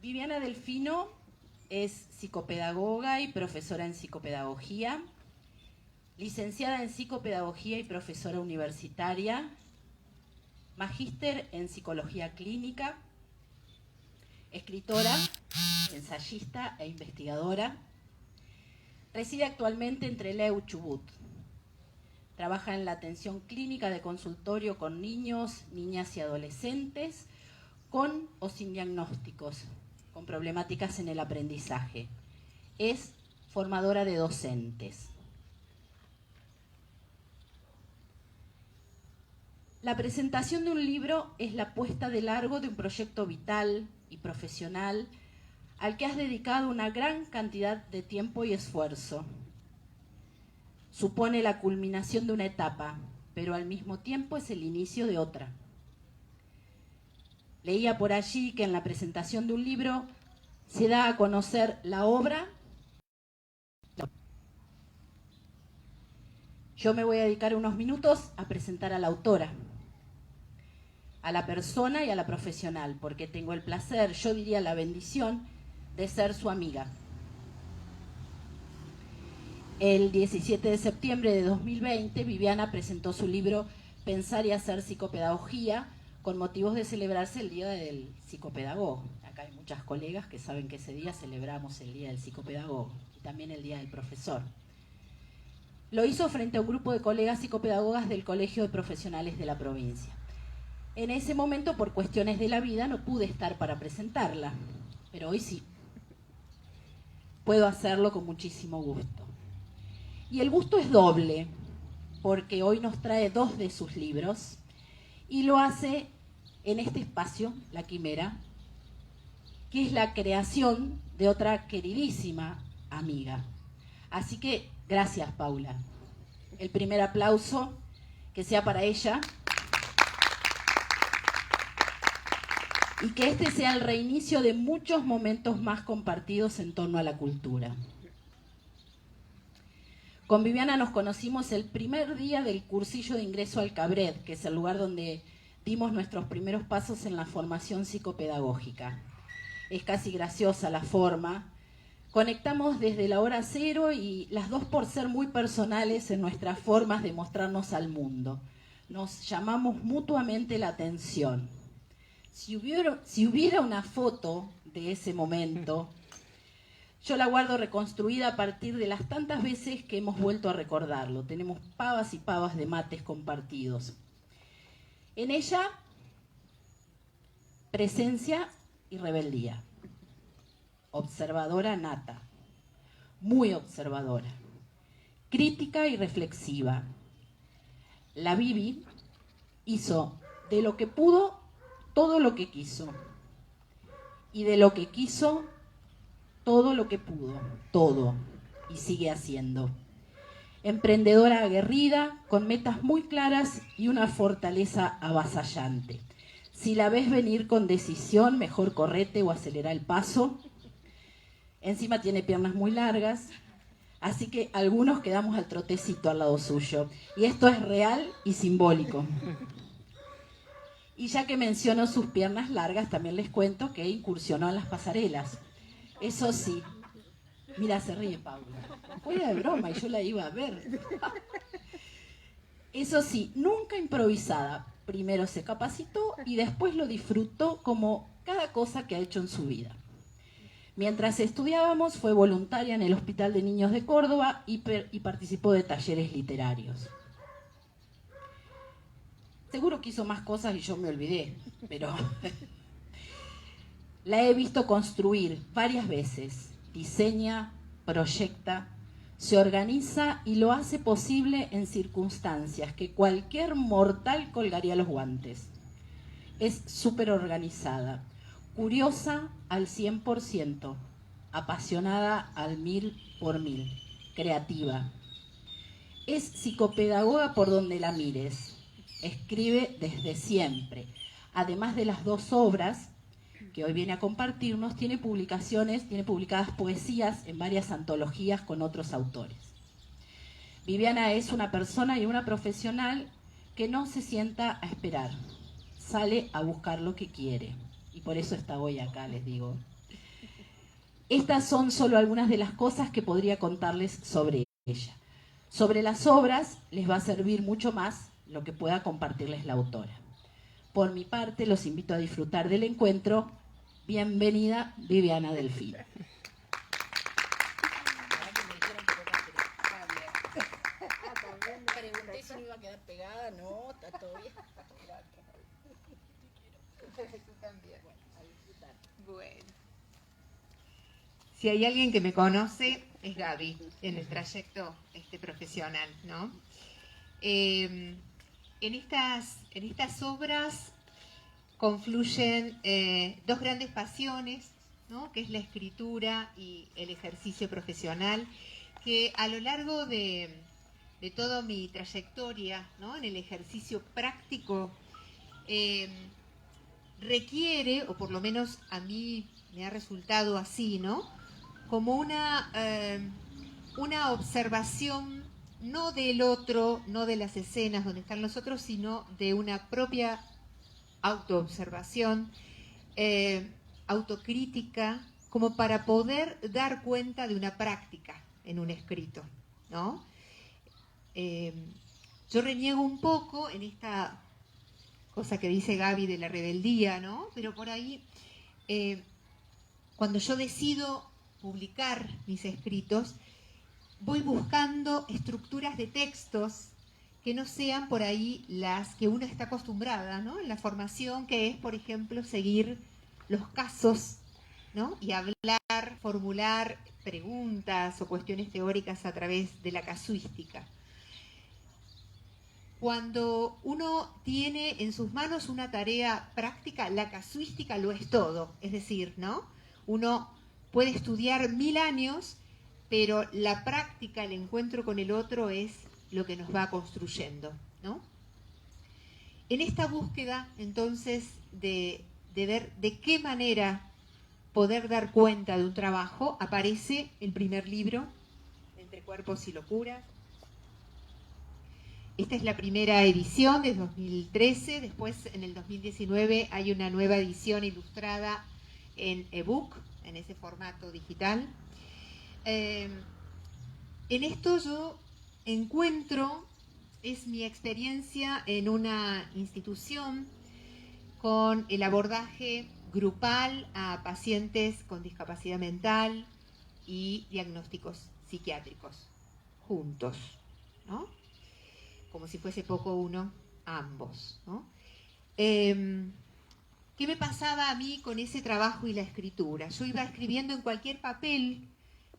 Viviana Delfino es psicopedagoga y profesora en psicopedagogía, licenciada en psicopedagogía y profesora universitaria, magíster en psicología clínica, escritora, ensayista e investigadora. Reside actualmente en Trelew, Chubut. Trabaja en la atención clínica de consultorio con niños, niñas y adolescentes, con o sin diagnósticos, con problemáticas en el aprendizaje. Es formadora de docentes. La presentación de un libro es la puesta de largo de un proyecto vital y profesional al que has dedicado una gran cantidad de tiempo y esfuerzo. Supone la culminación de una etapa, pero al mismo tiempo es el inicio de otra. Leía por allí que en la presentación de un libro se da a conocer la obra. Yo me voy a dedicar unos minutos a presentar a la autora, a la persona y a la profesional, porque tengo el placer, yo diría la bendición, de ser su amiga. El 17 de septiembre de 2020, Viviana presentó su libro Pensar y hacer psicopedagogía, con motivos de celebrarse el Día del Psicopedagogo. Acá hay muchas colegas que saben que ese día celebramos el Día del Psicopedagogo y también el Día del Profesor. Lo hizo frente a un grupo de colegas psicopedagogas del Colegio de Profesionales de la provincia. En ese momento, por cuestiones de la vida, no pude estar para presentarla, pero hoy sí. Puedo hacerlo con muchísimo gusto. Y el gusto es doble, porque hoy nos trae 2 de sus libros y lo hace en este espacio, La Quimera, que es la creación de otra queridísima amiga. Así que, gracias, Paula. El primer aplauso, que sea para ella. Y que este sea el reinicio de muchos momentos más compartidos en torno a la cultura. Con Viviana nos conocimos el primer día del cursillo de ingreso al Cabred, que es el lugar donde dimos nuestros primeros pasos en la formación psicopedagógica. Es casi graciosa la forma. Conectamos desde la hora cero y las 2 por ser muy personales en nuestras formas de mostrarnos al mundo. Nos llamamos mutuamente la atención. Si hubiera una foto de ese momento, yo la guardo reconstruida a partir de las tantas veces que hemos vuelto a recordarlo. Tenemos pavas y pavas de mates compartidos. En ella, presencia y rebeldía. Observadora nata, muy observadora. Crítica y reflexiva. La Bibi hizo de lo que pudo todo lo que quiso. Y de lo que quiso todo lo que pudo, todo, y sigue haciendo. Emprendedora aguerrida, con metas muy claras y una fortaleza avasallante. Si la ves venir con decisión, mejor correte o acelera el paso. Encima tiene piernas muy largas, así que algunos quedamos al trotecito al lado suyo. Y esto es real y simbólico. Y ya que menciono sus piernas largas, también les cuento que incursionó en las pasarelas. Eso sí, mira, se ríe Paula. Fuera de broma, y yo la iba a ver. Eso sí, nunca improvisada. Primero se capacitó y después lo disfrutó como cada cosa que ha hecho en su vida. Mientras estudiábamos, fue voluntaria en el Hospital de Niños de Córdoba y participó de talleres literarios. Seguro que hizo más cosas y yo me olvidé, pero la he visto construir varias veces. Diseña, proyecta, se organiza y lo hace posible en circunstancias que cualquier mortal colgaría los guantes. Es súper organizada, curiosa al 100%, apasionada al 1000%, creativa. Es psicopedagoga por donde la mires. Escribe desde siempre. Además de las 2 obras que hoy viene a compartirnos, tiene publicadas poesías en varias antologías con otros autores. Viviana es una persona y una profesional que no se sienta a esperar, sale a buscar lo que quiere. Y por eso está hoy acá, les digo. Estas son solo algunas de las cosas que podría contarles sobre ella. Sobre las obras les va a servir mucho más lo que pueda compartirles la autora. Por mi parte, los invito a disfrutar del encuentro. Bienvenida, Viviana Delfín. Pregunté si no iba a quedar pegada, no, está todo bien. Tú también. Bueno. Si hay alguien que me conoce, es Gaby, en el trayecto profesional, ¿no? En estas obras confluyen dos grandes pasiones, ¿no? Que es la escritura y el ejercicio profesional, que a lo largo de toda mi trayectoria, ¿no? En el ejercicio práctico, requiere, o por lo menos a mí me ha resultado así, ¿no? Como una observación no del otro, no de las escenas donde están los otros, sino de una propia autoobservación, autocrítica, como para poder dar cuenta de una práctica en un escrito, ¿no? Yo reniego un poco en esta cosa que dice Gaby de la rebeldía, ¿no? Pero por ahí, cuando yo decido publicar mis escritos, voy buscando estructuras de textos que no sean por ahí las que uno está acostumbrada, ¿no? En la formación, que es, por ejemplo, seguir los casos, ¿no? Y hablar, formular preguntas o cuestiones teóricas a través de la casuística. Cuando uno tiene en sus manos una tarea práctica, la casuística lo es todo. Es decir, ¿no? Uno puede estudiar 1000 años, pero la práctica, el encuentro con el otro es lo que nos va construyendo, ¿no? En esta búsqueda, entonces, de ver de qué manera poder dar cuenta de un trabajo, aparece el primer libro, Entre Cuerpos y Locuras. Esta es la primera edición de 2013, después en el 2019 hay una nueva edición ilustrada en ebook, en ese formato digital. En esto yo encuentro, es mi experiencia en una institución con el abordaje grupal a pacientes con discapacidad mental y diagnósticos psiquiátricos, juntos, ¿no? Como si fuese poco uno, ambos, ¿no? ¿Qué me pasaba a mí con ese trabajo y la escritura? Yo iba escribiendo en cualquier papel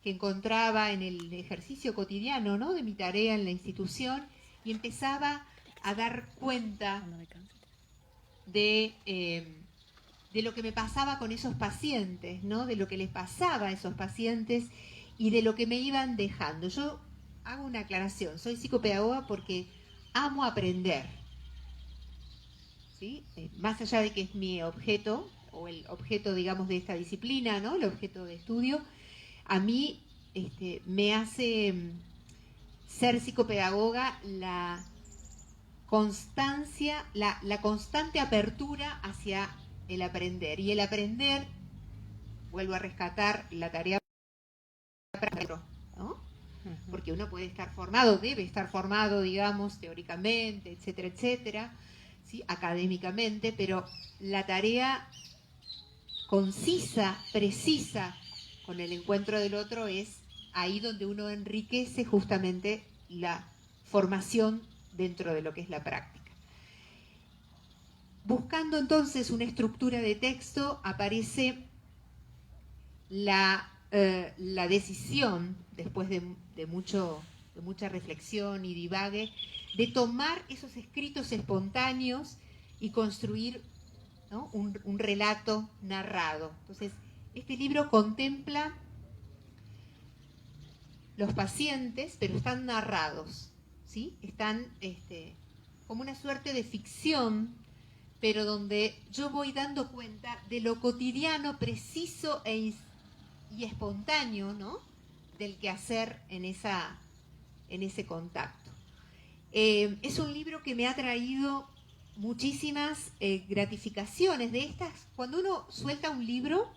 que encontraba en el ejercicio cotidiano, ¿no? De mi tarea en la institución, y empezaba a dar cuenta de lo que me pasaba con esos pacientes, ¿no? De lo que les pasaba a esos pacientes y de lo que me iban dejando. Yo hago una aclaración, soy psicopedagoga porque amo aprender, ¿sí? Más allá de que es mi objeto, o el objeto, digamos, de esta disciplina, ¿no? El objeto de estudio, a mí me hace ser psicopedagoga la constancia, la constante apertura hacia el aprender. Y el aprender, vuelvo a rescatar la tarea para, ¿no? Porque uno puede estar formado, debe estar formado, digamos, teóricamente, etcétera, etcétera, ¿sí? Académicamente, pero la tarea concisa, precisa, con el encuentro del otro es ahí donde uno enriquece justamente la formación dentro de lo que es la práctica. Buscando entonces una estructura de texto, aparece la decisión, después de mucha reflexión y divague, de tomar esos escritos espontáneos y construir, ¿no? un relato narrado. Entonces, este libro contempla los pacientes, pero están narrados, ¿sí? Están como una suerte de ficción, pero donde yo voy dando cuenta de lo cotidiano, preciso y espontáneo, ¿no? Del quehacer en ese contacto. Es un libro que me ha traído muchísimas gratificaciones de estas. Cuando uno suelta un libro,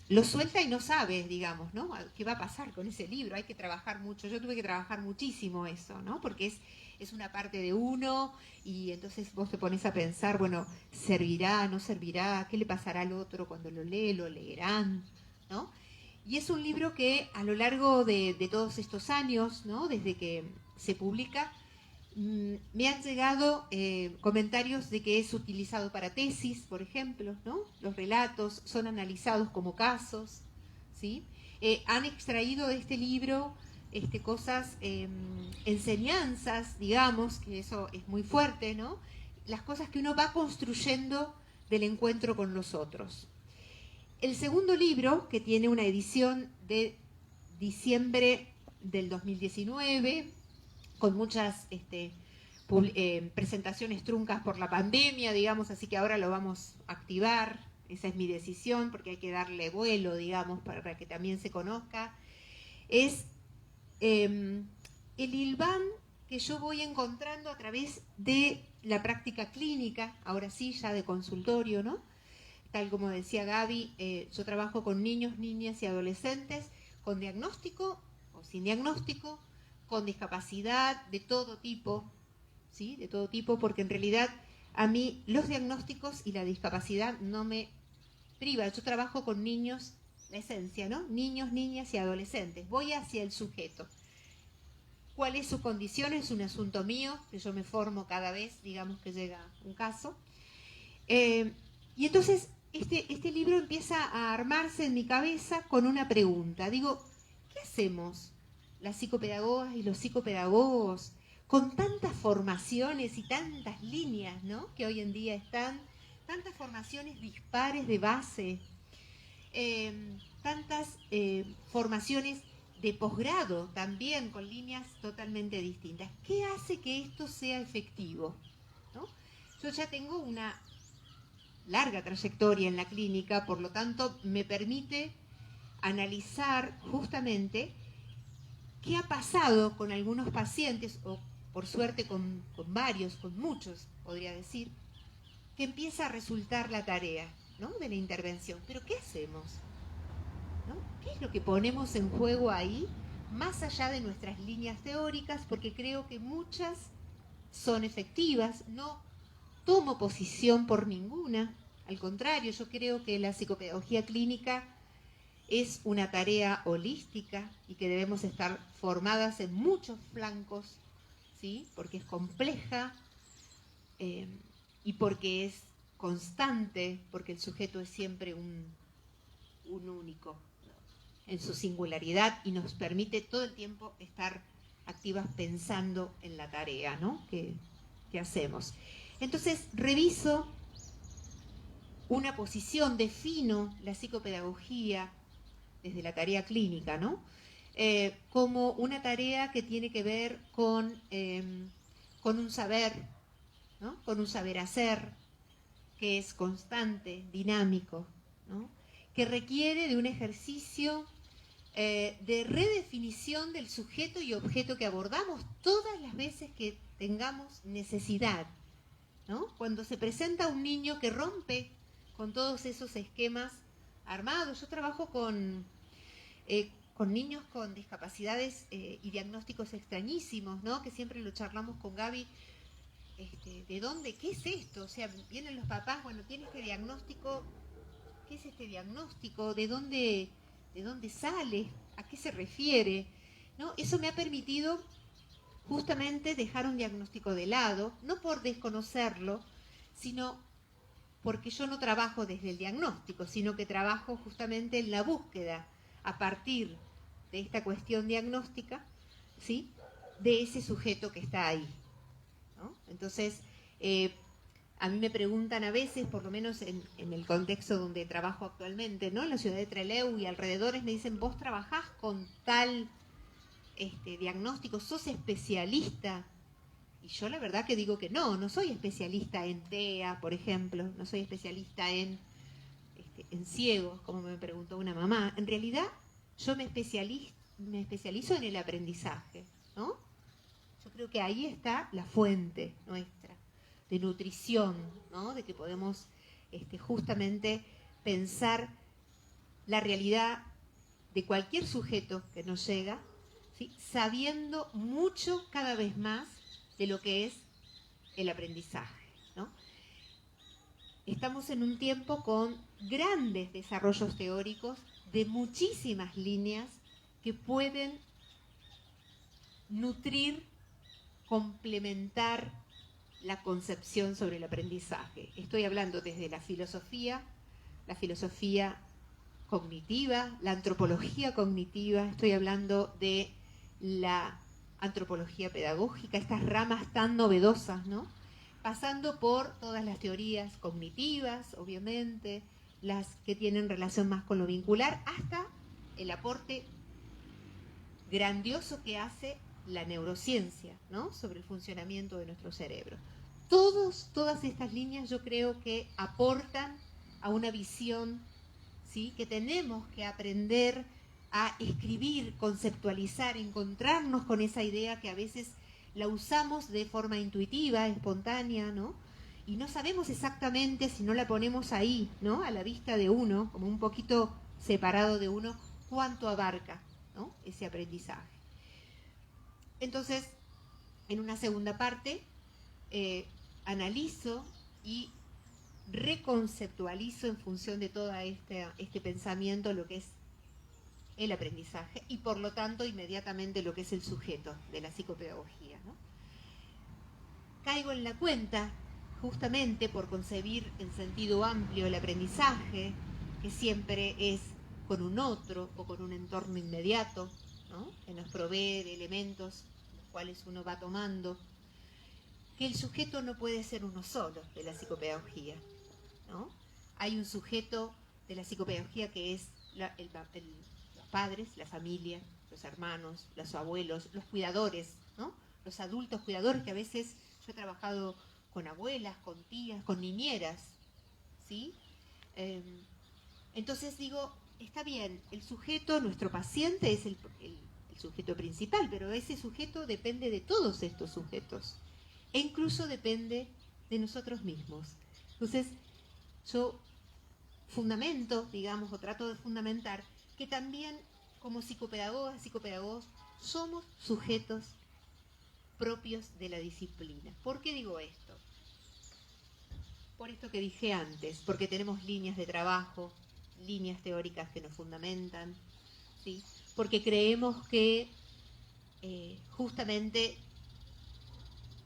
lo suelta y no sabe, digamos, ¿no? ¿Qué va a pasar con ese libro? Hay que trabajar mucho. Yo tuve que trabajar muchísimo eso, ¿no? Porque es una parte de uno y entonces vos te pones a pensar, bueno, ¿servirá, no servirá? ¿Qué le pasará al otro cuando lo lee? ¿Lo leerán? ¿No? Y es un libro que a lo largo de todos estos años, ¿no? Desde que se publica, me han llegado comentarios de que es utilizado para tesis, por ejemplo, ¿no? Los relatos son analizados como casos, ¿sí? Han extraído de este libro cosas, enseñanzas, digamos, que eso es muy fuerte, ¿no? Las cosas que uno va construyendo del encuentro con los otros. El segundo libro, que tiene una edición de diciembre del 2019, con muchas presentaciones truncas por la pandemia, digamos, así que ahora lo vamos a activar. Esa es mi decisión, porque hay que darle vuelo, digamos, para que también se conozca. Es el ILVAM que yo voy encontrando a través de la práctica clínica, ahora sí, ya de consultorio, ¿no? Tal como decía Gaby, yo trabajo con niños, niñas y adolescentes con diagnóstico o sin diagnóstico, con discapacidad de todo tipo, ¿sí? De todo tipo, porque en realidad a mí los diagnósticos y la discapacidad no me priva. Yo trabajo con niños, la esencia, ¿no? Niños, niñas y adolescentes. Voy hacia el sujeto. ¿Cuál es su condición? Es un asunto mío, que yo me formo cada vez, digamos, que llega un caso. Y entonces este libro empieza a armarse en mi cabeza con una pregunta. Digo, ¿qué hacemos las psicopedagogas y los psicopedagogos con tantas formaciones y tantas líneas, ¿no? Que hoy en día están, tantas formaciones dispares de base, tantas formaciones de posgrado también con líneas totalmente distintas? ¿Qué hace que esto sea efectivo? ¿No? Yo ya tengo una larga trayectoria en la clínica, por lo tanto me permite analizar justamente qué ha pasado con algunos pacientes, o por suerte con varios, con muchos, podría decir, que empieza a resultar la tarea, ¿no? De la intervención. Pero ¿qué hacemos? ¿No? ¿Qué es lo que ponemos en juego ahí, más allá de nuestras líneas teóricas? Porque creo que muchas son efectivas, no tomo posición por ninguna. Al contrario, yo creo que la psicopedagogía clínica es una tarea holística y que debemos estar formadas en muchos flancos, ¿sí? Porque es compleja y porque es constante, porque el sujeto es siempre un único, ¿no? En su singularidad, y nos permite todo el tiempo estar activas pensando en la tarea, ¿no? que hacemos. Entonces reviso una posición, defino la psicopedagogía desde la tarea clínica, ¿no? Como una tarea que tiene que ver con un saber, ¿no? Con un saber hacer que es constante, dinámico, ¿no? Que requiere de un ejercicio de redefinición del sujeto y objeto que abordamos todas las veces que tengamos necesidad, ¿no? Cuando se presenta un niño que rompe con todos esos esquemas armados. Yo trabajo con niños con discapacidades y diagnósticos extrañísimos, ¿no? Que siempre lo charlamos con Gaby. ¿De dónde? ¿Qué es esto? O sea, vienen los papás, bueno, tiene este diagnóstico. ¿Qué es este diagnóstico? ¿De dónde sale? ¿A qué se refiere? ¿No? Eso me ha permitido justamente dejar un diagnóstico de lado, no por desconocerlo, sino porque yo no trabajo desde el diagnóstico, sino que trabajo justamente en la búsqueda a partir de esta cuestión diagnóstica, ¿sí? De ese sujeto que está ahí, ¿no? Entonces, a mí me preguntan a veces, por lo menos en el contexto donde trabajo actualmente, ¿no? En la ciudad de Trelew y alrededores, me dicen, ¿vos trabajás con tal diagnóstico? ¿Sos especialista? Y yo la verdad que digo que no soy especialista en TEA, por ejemplo, no soy especialista en ciegos, como me preguntó una mamá. En realidad, yo me especializo en el aprendizaje, ¿no? Yo creo que ahí está la fuente nuestra de nutrición, ¿no? De que podemos justamente pensar la realidad de cualquier sujeto que nos llega, ¿sí? Sabiendo mucho cada vez más de lo que es el aprendizaje, ¿no? Estamos en un tiempo con grandes desarrollos teóricos de muchísimas líneas que pueden nutrir, complementar la concepción sobre el aprendizaje. Estoy hablando desde la filosofía cognitiva, la antropología cognitiva, estoy hablando de la antropología pedagógica, estas ramas tan novedosas, ¿no? Pasando por todas las teorías cognitivas, obviamente, las que tienen relación más con lo vincular, hasta el aporte grandioso que hace la neurociencia, ¿no? Sobre el funcionamiento de nuestro cerebro. Todas estas líneas yo creo que aportan a una visión, ¿sí? Que tenemos que aprender a escribir, conceptualizar, encontrarnos con esa idea que a veces la usamos de forma intuitiva, espontánea, ¿no? Y no sabemos exactamente, si no la ponemos ahí, ¿no? A la vista de uno, como un poquito separado de uno, cuánto abarca, ¿no? Ese aprendizaje. Entonces, en una segunda parte, analizo y reconceptualizo en función de todo este pensamiento lo que es el aprendizaje y por lo tanto inmediatamente lo que es el sujeto de la psicopedagogía, ¿no? Caigo en la cuenta, justamente por concebir en sentido amplio el aprendizaje, que siempre es con un otro o con un entorno inmediato, ¿no? Que nos provee de elementos los cuales uno va tomando, que el sujeto no puede ser uno solo de la psicopedagogía, ¿no? Hay un sujeto de la psicopedagogía que es los padres, la familia, los hermanos, los abuelos, los cuidadores, ¿no? Los adultos cuidadores, que a veces yo he trabajado con abuelas, con tías, con niñeras, ¿sí? Entonces digo, está bien, el sujeto, nuestro paciente es el sujeto principal, pero ese sujeto depende de todos estos sujetos e incluso depende de nosotros mismos. Entonces, yo fundamento, digamos, o trato de fundamentar que también como psicopedagogos, somos sujetos propios de la disciplina. ¿Por qué digo esto? Por esto que dije antes, porque tenemos líneas de trabajo, líneas teóricas que nos fundamentan, ¿sí? Porque creemos que justamente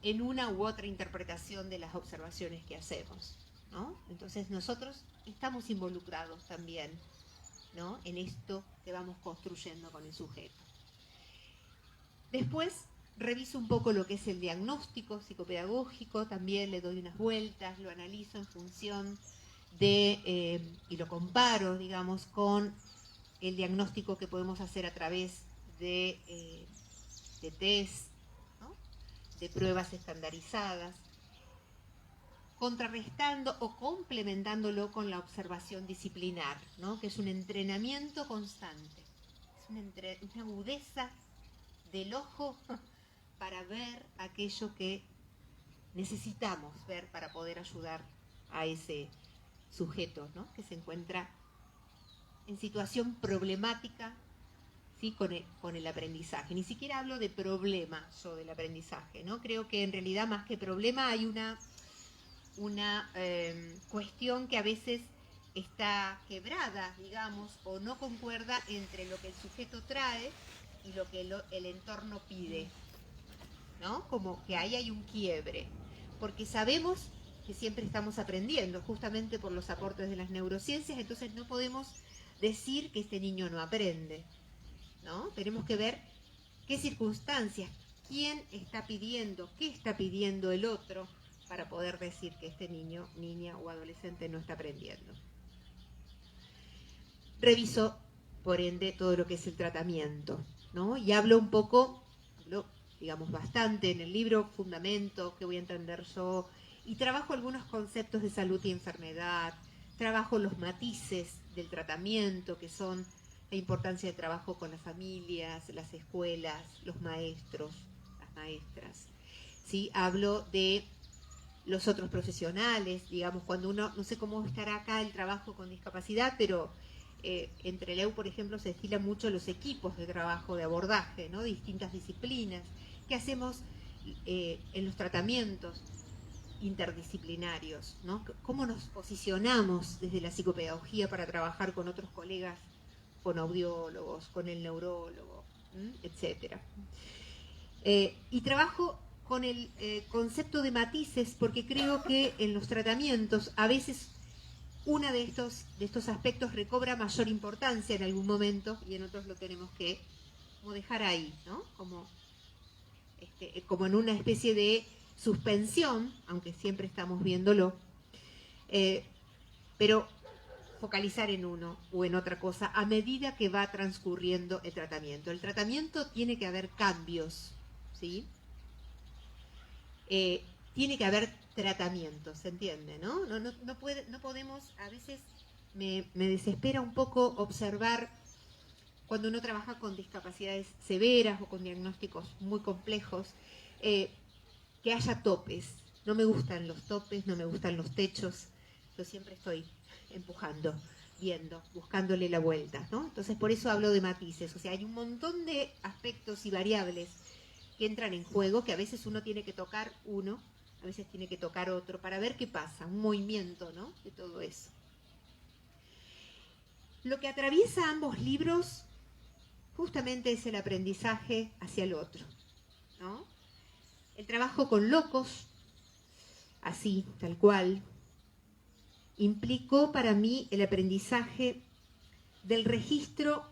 en una u otra interpretación de las observaciones que hacemos, ¿no? Entonces nosotros estamos involucrados también, ¿no? En esto que vamos construyendo con el sujeto. Después reviso un poco lo que es el diagnóstico psicopedagógico, también le doy unas vueltas, lo analizo en función de, y lo comparo, digamos, con el diagnóstico que podemos hacer a través de test, ¿no? De pruebas estandarizadas, contrarrestando o complementándolo con la observación disciplinar, ¿no? Que es un entrenamiento constante, es una agudeza del ojo para ver aquello que necesitamos ver para poder ayudar a ese sujeto, ¿no? Que se encuentra en situación problemática, ¿sí? con el aprendizaje. Ni siquiera hablo de problema yo del aprendizaje, ¿no? Creo que en realidad más que problema hay una cuestión que a veces está quebrada, digamos, o no concuerda entre lo que el sujeto trae y lo que el entorno pide, ¿no? Como que ahí hay un quiebre, porque sabemos que siempre estamos aprendiendo, justamente por los aportes de las neurociencias, entonces no podemos decir que este niño no aprende, ¿no? Tenemos que ver qué circunstancias, quién está pidiendo, qué está pidiendo el otro, para poder decir que este niño, niña o adolescente no está aprendiendo. Reviso, por ende, todo lo que es el tratamiento, ¿no? Y hablo digamos, bastante en el libro, fundamento, qué voy a entender yo, y trabajo algunos conceptos de salud y enfermedad, trabajo los matices del tratamiento, que son la importancia del trabajo con las familias, las escuelas, los maestros, las maestras, ¿sí? Hablo de los otros profesionales, digamos, cuando uno, no sé cómo estará acá el trabajo con discapacidad, pero Entre el EU, por ejemplo, se estilan mucho los equipos de trabajo, de abordaje, ¿no? De distintas disciplinas. ¿Qué hacemos en los tratamientos interdisciplinarios, ¿no? ¿Cómo nos posicionamos desde la psicopedagogía para trabajar con otros colegas, con audiólogos, con el neurólogo, etcétera? Y trabajo con el concepto de matices porque creo que en los tratamientos a veces uno de estos aspectos recobra mayor importancia en algún momento y en otros lo tenemos que como dejar ahí, ¿no? Como en una especie de suspensión, aunque siempre estamos viéndolo, pero focalizar en uno o en otra cosa a medida que va transcurriendo el tratamiento. El tratamiento tiene que haber cambios, ¿sí? Tiene que haber tratamiento, ¿se entiende? ¿No? No podemos, a veces me desespera un poco observar cuando uno trabaja con discapacidades severas o con diagnósticos muy complejos, que haya topes. No me gustan los topes, no me gustan los techos. Yo siempre estoy empujando, viendo, buscándole la vuelta, ¿no? Entonces por eso hablo de matices. O sea, hay un montón de aspectos y variables que entran en juego, que a veces uno tiene que tocar uno, a veces tiene que tocar otro, para ver qué pasa, un movimiento, ¿no? De todo eso. Lo que atraviesa ambos libros justamente es el aprendizaje hacia el otro, ¿no? El trabajo con locos, así, tal cual, implicó para mí el aprendizaje del registro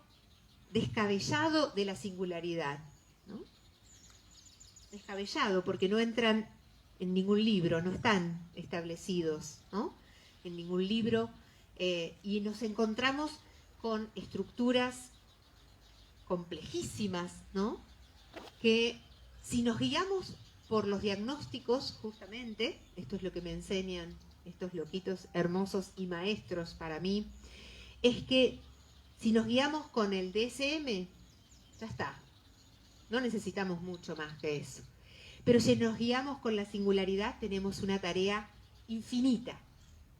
descabellado de la singularidad, ¿no? Descabellado, porque no entran en ningún libro, no están establecidos, ¿no? En ningún libro, y nos encontramos con estructuras complejísimas, ¿no? Que si nos guiamos por los diagnósticos, justamente, esto es lo que me enseñan estos loquitos hermosos y maestros para mí, es que si nos guiamos con el DSM, ya está, no necesitamos mucho más que eso. Pero si nos guiamos con la singularidad, tenemos una tarea infinita.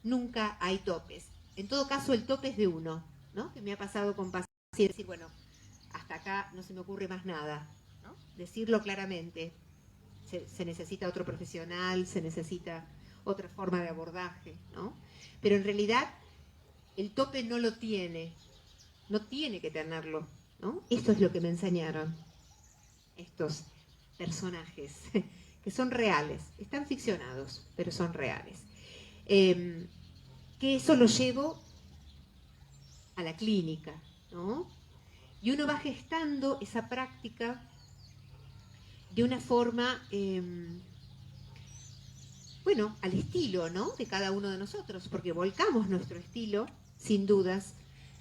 Nunca hay topes. En todo caso, el tope es de uno, ¿no? Que me ha pasado con pacientes, decir, bueno, hasta acá no se me ocurre más nada, ¿no? Decirlo claramente. Se necesita otro profesional, se necesita otra forma de abordaje, ¿no? Pero en realidad, el tope no lo tiene, no tiene que tenerlo, ¿no? Esto es lo que me enseñaron estos personajes, que son reales, están ficcionados, pero son reales. Que eso lo llevo a la clínica, ¿no? Y uno va gestando esa práctica de una forma, bueno, al estilo, ¿no? De cada uno de nosotros, porque volcamos nuestro estilo, sin dudas,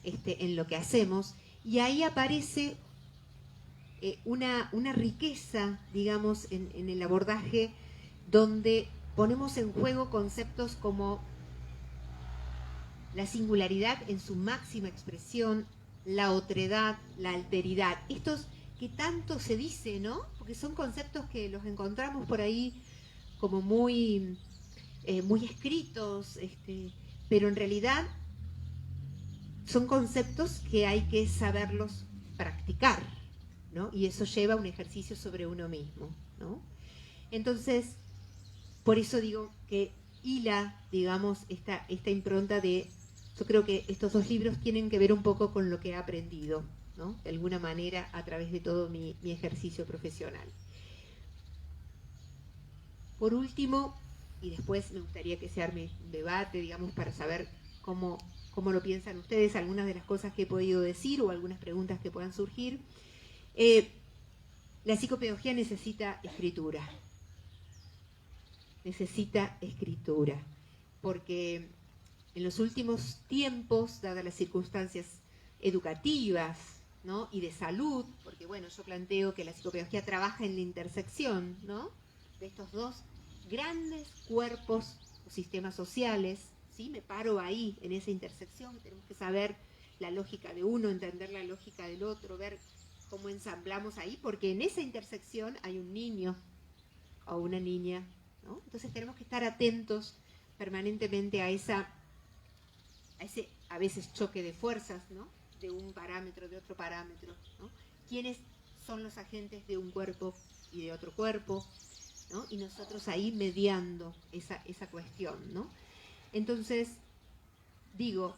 en lo que hacemos, y ahí aparece una riqueza, digamos, en el abordaje, donde ponemos en juego conceptos como la singularidad en su máxima expresión, la otredad, la alteridad. Estos que tanto se dice, ¿no? Porque son conceptos que los encontramos por ahí como muy escritos, pero en realidad son conceptos que hay que saberlos practicar, ¿no? Y eso lleva a un ejercicio sobre uno mismo, ¿no? Entonces, por eso digo que hila, digamos, esta impronta de... Yo creo que estos dos libros tienen que ver un poco con lo que he aprendido, ¿no? De alguna manera, a través de todo mi ejercicio profesional. Por último, y después me gustaría que se arme un debate, digamos, para saber cómo lo piensan ustedes, algunas de las cosas que he podido decir o algunas preguntas que puedan surgir. La psicopedagogía necesita escritura. Necesita escritura. Porque en los últimos tiempos, dadas las circunstancias educativas, ¿no? Y de salud, porque bueno, yo planteo que la psicopedagogía trabaja en la intersección, ¿no? De estos dos grandes cuerpos o sistemas sociales, ¿sí? Me paro ahí, en esa intersección, tenemos que saber la lógica de uno, entender la lógica del otro, ver cómo ensamblamos ahí, porque en esa intersección hay un niño o una niña, ¿no? Entonces tenemos que estar atentos permanentemente a esa a veces choque de fuerzas, ¿no? De un parámetro, de otro parámetro, ¿no? ¿Quiénes son los agentes de un cuerpo y de otro cuerpo, ¿no? Y nosotros ahí mediando esa cuestión, ¿no? Entonces, digo,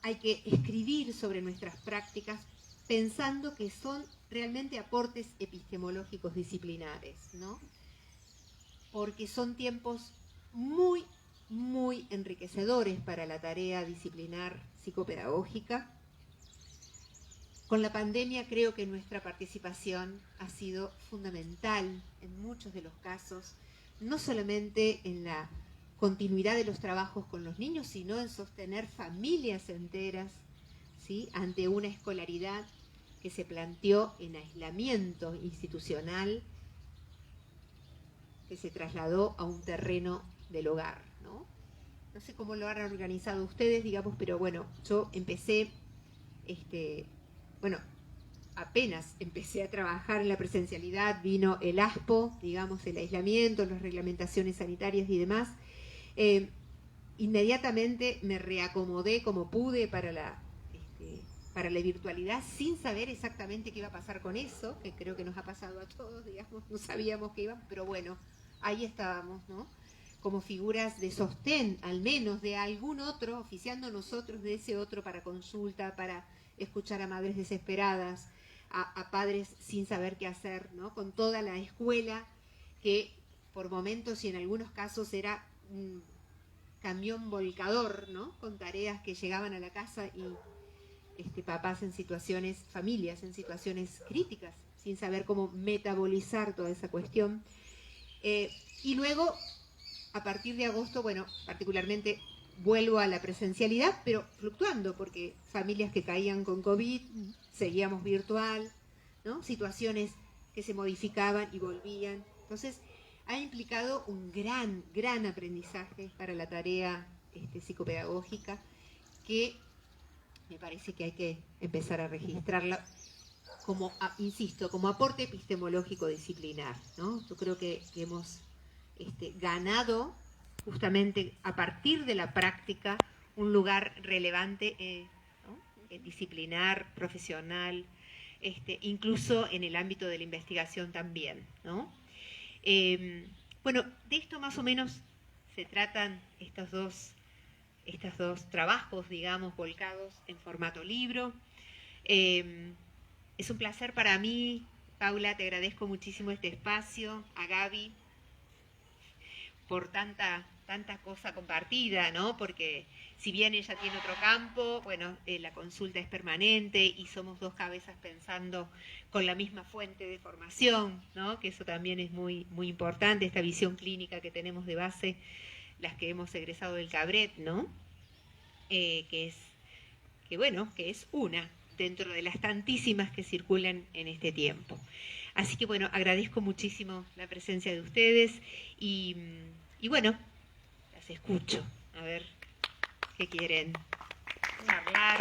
hay que escribir sobre nuestras prácticas pensando que son realmente aportes epistemológicos disciplinares, ¿no? Porque son tiempos muy, muy enriquecedores para la tarea disciplinar psicopedagógica. Con la pandemia creo que nuestra participación ha sido fundamental en muchos de los casos, no solamente en la continuidad de los trabajos con los niños, sino en sostener familias enteras, ¿sí? Ante una escolaridad que se planteó en aislamiento institucional, que se trasladó a un terreno del hogar, ¿no? No sé cómo lo han organizado ustedes, digamos, pero bueno, yo empecé, apenas empecé a trabajar en la presencialidad, vino el ASPO, digamos, el aislamiento, las reglamentaciones sanitarias y demás. Inmediatamente me reacomodé como pude para la virtualidad, sin saber exactamente qué iba a pasar con eso, que creo que nos ha pasado a todos, digamos, no sabíamos qué iba, pero bueno, ahí estábamos, ¿no? Como figuras de sostén, al menos, de algún otro, oficiando nosotros de ese otro para consulta, para escuchar a madres desesperadas, a padres sin saber qué hacer, ¿no? Con toda la escuela que por momentos y en algunos casos era un camión volcador, ¿no? Con tareas que llegaban a la casa y papás en situaciones, familias en situaciones críticas, sin saber cómo metabolizar toda esa cuestión. Y luego, a partir de agosto, bueno, particularmente vuelvo a la presencialidad, pero fluctuando, porque familias que caían con COVID, seguíamos virtual, ¿no? Situaciones que se modificaban y volvían. Entonces, ha implicado un gran aprendizaje para la tarea psicopedagógica, que me parece que hay que empezar a registrarla como, insisto, como aporte epistemológico disciplinar, ¿no? Yo creo que hemos ganado justamente a partir de la práctica un lugar relevante, ¿no? Disciplinar, profesional, incluso en el ámbito de la investigación también, ¿no? Bueno, de esto más o menos se tratan estos dos trabajos, digamos, volcados en formato libro. Es un placer para mí, Paula, te agradezco muchísimo este espacio, a Gaby, por tanta cosa compartida, ¿no? Porque si bien ella tiene otro campo, bueno, la consulta es permanente y somos dos cabezas pensando con la misma fuente de formación, ¿no? Que eso también es muy, muy importante, esta visión clínica que tenemos de base, las que hemos egresado del Cabret, ¿no? Que es una dentro de las tantísimas que circulan en este tiempo. Así que bueno, agradezco muchísimo la presencia de ustedes y bueno, las escucho, a ver qué quieren hablar.